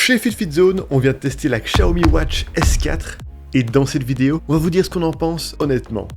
Chez FitFitZone, on vient de tester la Xiaomi Watch S4 et dans cette vidéo, on va vous dire ce qu'on en pense honnêtement.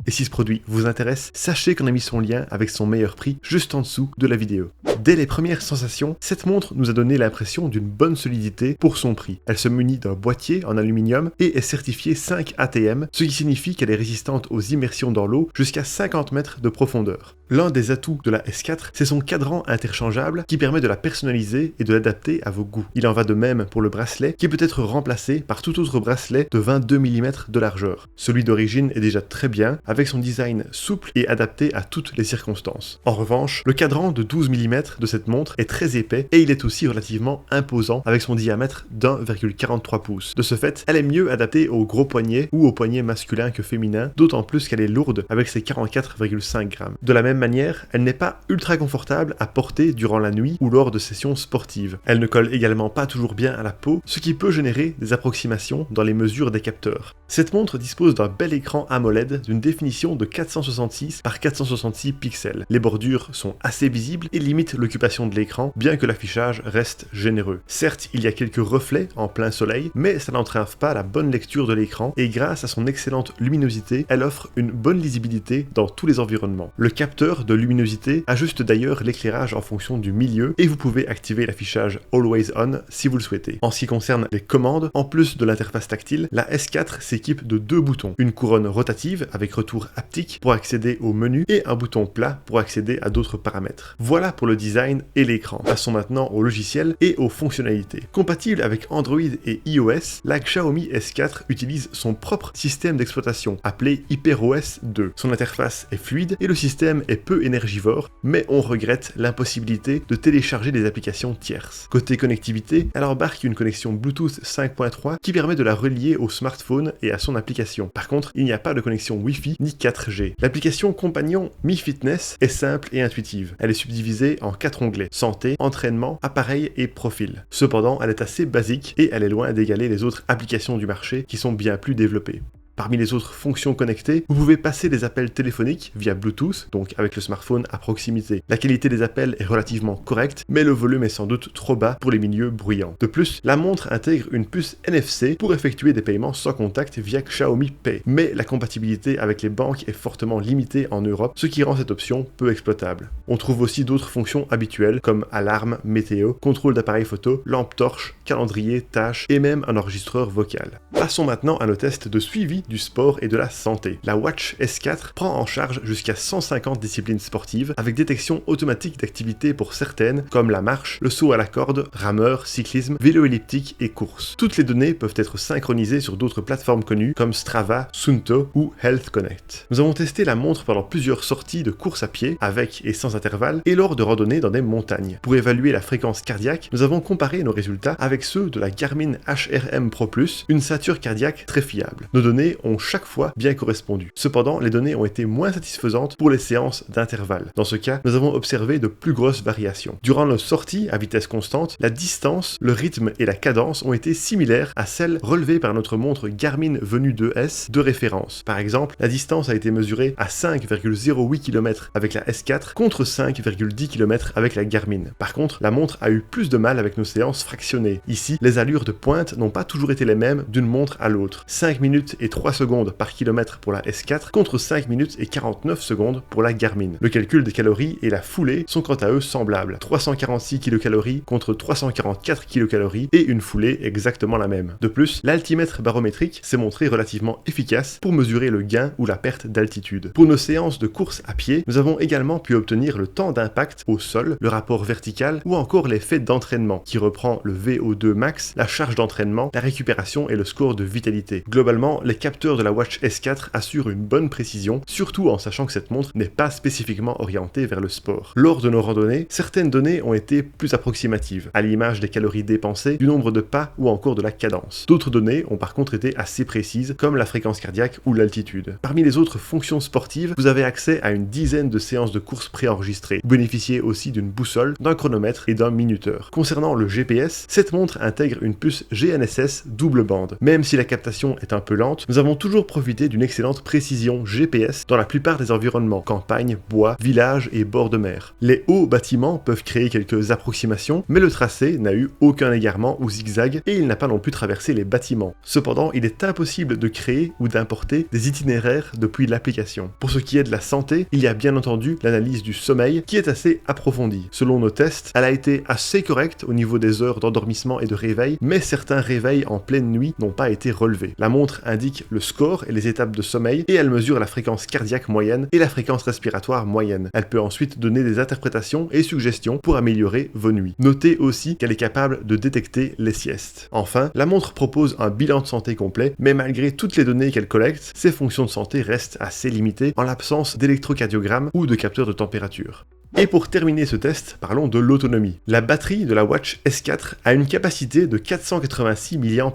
Et si ce produit vous intéresse, sachez qu'on a mis son lien avec son meilleur prix juste en dessous de la vidéo. Dès les premières sensations, cette montre nous a donné l'impression d'une bonne solidité pour son prix. Elle se munit d'un boîtier en aluminium et est certifiée 5 ATM, ce qui signifie qu'elle est résistante aux immersions dans l'eau jusqu'à 50 mètres de profondeur. L'un des atouts de la S4, c'est son cadran interchangeable qui permet de la personnaliser et de l'adapter à vos goûts. Il en va de même pour le bracelet qui peut être remplacé par tout autre bracelet de 22 mm de largeur. Celui d'origine est déjà très bien, avec son design souple et adapté à toutes les circonstances. En revanche, le cadran de 12 mm de cette montre est très épais et il est aussi relativement imposant avec son diamètre d'1,43 pouces. De ce fait, elle est mieux adaptée aux gros poignets ou aux poignets masculins que féminins, d'autant plus qu'elle est lourde avec ses 44,5 grammes. De la même manière, elle n'est pas ultra confortable à porter durant la nuit ou lors de sessions sportives. Elle ne colle également pas toujours bien à la peau, ce qui peut générer des approximations dans les mesures des capteurs. Cette montre dispose d'un bel écran AMOLED d'une définition de 466 par 466 pixels. Les bordures sont assez visibles et limitent l'occupation de l'écran, bien que l'affichage reste généreux. Certes, il y a quelques reflets en plein soleil, mais ça n'entrave pas la bonne lecture de l'écran et grâce à son excellente luminosité, elle offre une bonne lisibilité dans tous les environnements. Le capteur de luminosité ajuste d'ailleurs l'éclairage en fonction du milieu et vous pouvez activer l'affichage Always On si vous le souhaitez. En ce qui concerne les commandes, en plus de l'interface tactile, la S4 s'équipe de deux boutons, une couronne rotative avec retour haptique pour accéder au menu et un bouton plat pour accéder à d'autres paramètres. Voilà pour le design et l'écran. Passons maintenant au logiciel et aux fonctionnalités. Compatible avec Android et iOS, la Xiaomi S4 utilise son propre système d'exploitation appelé HyperOS 2. Son interface est fluide et le système est peu énergivore, mais on regrette l'impossibilité de télécharger des applications tierces. Côté connectivité, elle embarque une connexion Bluetooth 5.3 qui permet de la relier au smartphone et à son application. Par contre, il n'y a pas de connexion Wi-Fi ni 4G. L'application compagnon Mi Fitness est simple et intuitive. Elle est subdivisée en 4 onglets: santé, entraînement, appareil et profil. Cependant, elle est assez basique et elle est loin d'égaler les autres applications du marché qui sont bien plus développées. Parmi les autres fonctions connectées, vous pouvez passer des appels téléphoniques via Bluetooth, donc avec le smartphone à proximité. La qualité des appels est relativement correcte, mais le volume est sans doute trop bas pour les milieux bruyants. De plus, la montre intègre une puce NFC pour effectuer des paiements sans contact via Xiaomi Pay, mais la compatibilité avec les banques est fortement limitée en Europe, ce qui rend cette option peu exploitable. On trouve aussi d'autres fonctions habituelles comme alarme, météo, contrôle d'appareil photo, lampe torche, calendrier, tâches et même un enregistreur vocal. Passons maintenant à nos tests de suivi du sport et de la santé. La Watch S4 prend en charge jusqu'à 150 disciplines sportives avec détection automatique d'activités pour certaines comme la marche, le saut à la corde, rameur, cyclisme, vélo elliptique et course. Toutes les données peuvent être synchronisées sur d'autres plateformes connues comme Strava, Suunto ou Health Connect. Nous avons testé la montre pendant plusieurs sorties de course à pied avec et sans intervalle et lors de randonnées dans des montagnes. Pour évaluer la fréquence cardiaque, nous avons comparé nos résultats avec ceux de la Garmin HRM Pro+, une ceinture cardiaque très fiable. Nos données ont chaque fois bien correspondu. Cependant, les données ont été moins satisfaisantes pour les séances d'intervalle. Dans ce cas, nous avons observé de plus grosses variations. Durant nos sorties à vitesse constante, la distance, le rythme et la cadence ont été similaires à celles relevées par notre montre Garmin Venue 2S de référence. Par exemple, la distance a été mesurée à 5,08 km avec la S4 contre 5,10 km avec la Garmin. Par contre, la montre a eu plus de mal avec nos séances fractionnées. Ici, les allures de pointe n'ont pas toujours été les mêmes d'une montre à l'autre. 5 minutes et 3 secondes par kilomètre pour la S4 contre 5 minutes et 49 secondes pour la Garmin. Le calcul des calories et la foulée sont quant à eux semblables. 346 kcal contre 344 kcal et une foulée exactement la même. De plus, l'altimètre barométrique s'est montré relativement efficace pour mesurer le gain ou la perte d'altitude. Pour nos séances de course à pied, nous avons également pu obtenir le temps d'impact au sol, le rapport vertical ou encore l'effet d'entraînement qui reprend le VO2 max, la charge d'entraînement, la récupération et le score de vitalité. Globalement, les capteurs de la Watch S4 assurent une bonne précision, surtout en sachant que cette montre n'est pas spécifiquement orientée vers le sport. Lors de nos randonnées, certaines données ont été plus approximatives, à l'image des calories dépensées, du nombre de pas ou encore de la cadence. D'autres données ont par contre été assez précises, comme la fréquence cardiaque ou l'altitude. Parmi les autres fonctions sportives, vous avez accès à une dizaine de séances de course préenregistrées. Vous bénéficiez aussi d'une boussole, d'un chronomètre et d'un minuteur. Concernant le GPS, cette montre intègre une puce GNSS double bande. Même si la captation est un peu lente, nous nous avons toujours profité d'une excellente précision GPS dans la plupart des environnements, campagne, bois, villages et bords de mer. Les hauts bâtiments peuvent créer quelques approximations, mais le tracé n'a eu aucun égarement ou zigzag et il n'a pas non plus traversé les bâtiments. Cependant, il est impossible de créer ou d'importer des itinéraires depuis l'application. Pour ce qui est de la santé, il y a bien entendu l'analyse du sommeil qui est assez approfondie. Selon nos tests, elle a été assez correcte au niveau des heures d'endormissement et de réveil, mais certains réveils en pleine nuit n'ont pas été relevés. La montre indique le score et les étapes de sommeil et elle mesure la fréquence cardiaque moyenne et la fréquence respiratoire moyenne. Elle peut ensuite donner des interprétations et suggestions pour améliorer vos nuits. Notez aussi qu'elle est capable de détecter les siestes. Enfin, la montre propose un bilan de santé complet, mais malgré toutes les données qu'elle collecte, ses fonctions de santé restent assez limitées en l'absence d'électrocardiogramme ou de capteur de température. Et pour terminer ce test, parlons de l'autonomie. La batterie de la Watch S4 a une capacité de 486 mAh.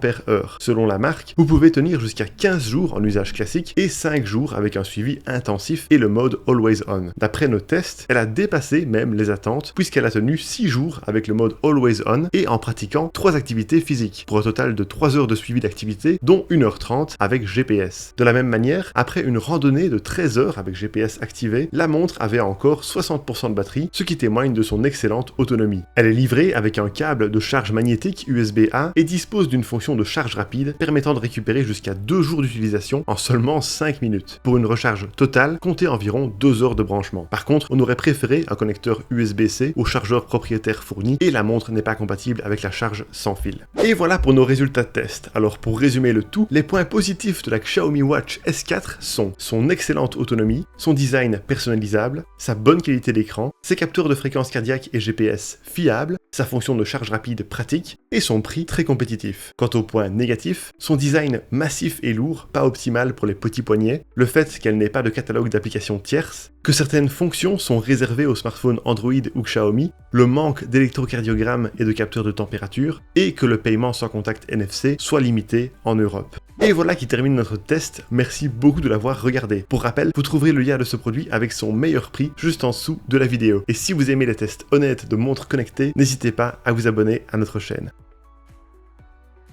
Selon la marque, vous pouvez tenir jusqu'à 15 jours en usage classique et 5 jours avec un suivi intensif et le mode Always On. D'après nos tests, elle a dépassé même les attentes puisqu'elle a tenu 6 jours avec le mode Always On et en pratiquant 3 activités physiques, pour un total de 3 heures de suivi d'activité, dont 1h30 avec GPS. De la même manière, après une randonnée de 13 heures avec GPS activé, la montre avait encore 60% de batterie, ce qui témoigne de son excellente autonomie. Elle est livrée avec un câble de charge magnétique USB-A et dispose d'une fonction de charge rapide permettant de récupérer jusqu'à 2 jours d'utilisation en seulement 5 minutes. Pour une recharge totale, comptez environ 2 heures de branchement. Par contre, on aurait préféré un connecteur USB-C au chargeur propriétaire fourni et la montre n'est pas compatible avec la charge sans fil. Et voilà pour nos résultats de test. Alors pour résumer le tout, les points positifs de la Xiaomi Watch S4 sont son excellente autonomie, son design personnalisable, sa bonne qualité d'écran, ses capteurs de fréquence cardiaque et GPS fiables, sa fonction de charge rapide pratique et son prix très compétitif. Quant aux points négatifs, son design massif et lourd, pas optimal pour les petits poignets, le fait qu'elle n'ait pas de catalogue d'applications tierces, que certaines fonctions sont réservées aux smartphones Android ou Xiaomi, le manque d'électrocardiogramme et de capteurs de température, et que le paiement sans contact NFC soit limité en Europe. Et voilà qui termine notre test, merci beaucoup de l'avoir regardé. Pour rappel, vous trouverez le lien de ce produit avec son meilleur prix juste en dessous de la vidéo. Et si vous aimez les tests honnêtes de montres connectées, n'hésitez pas à vous abonner à notre chaîne.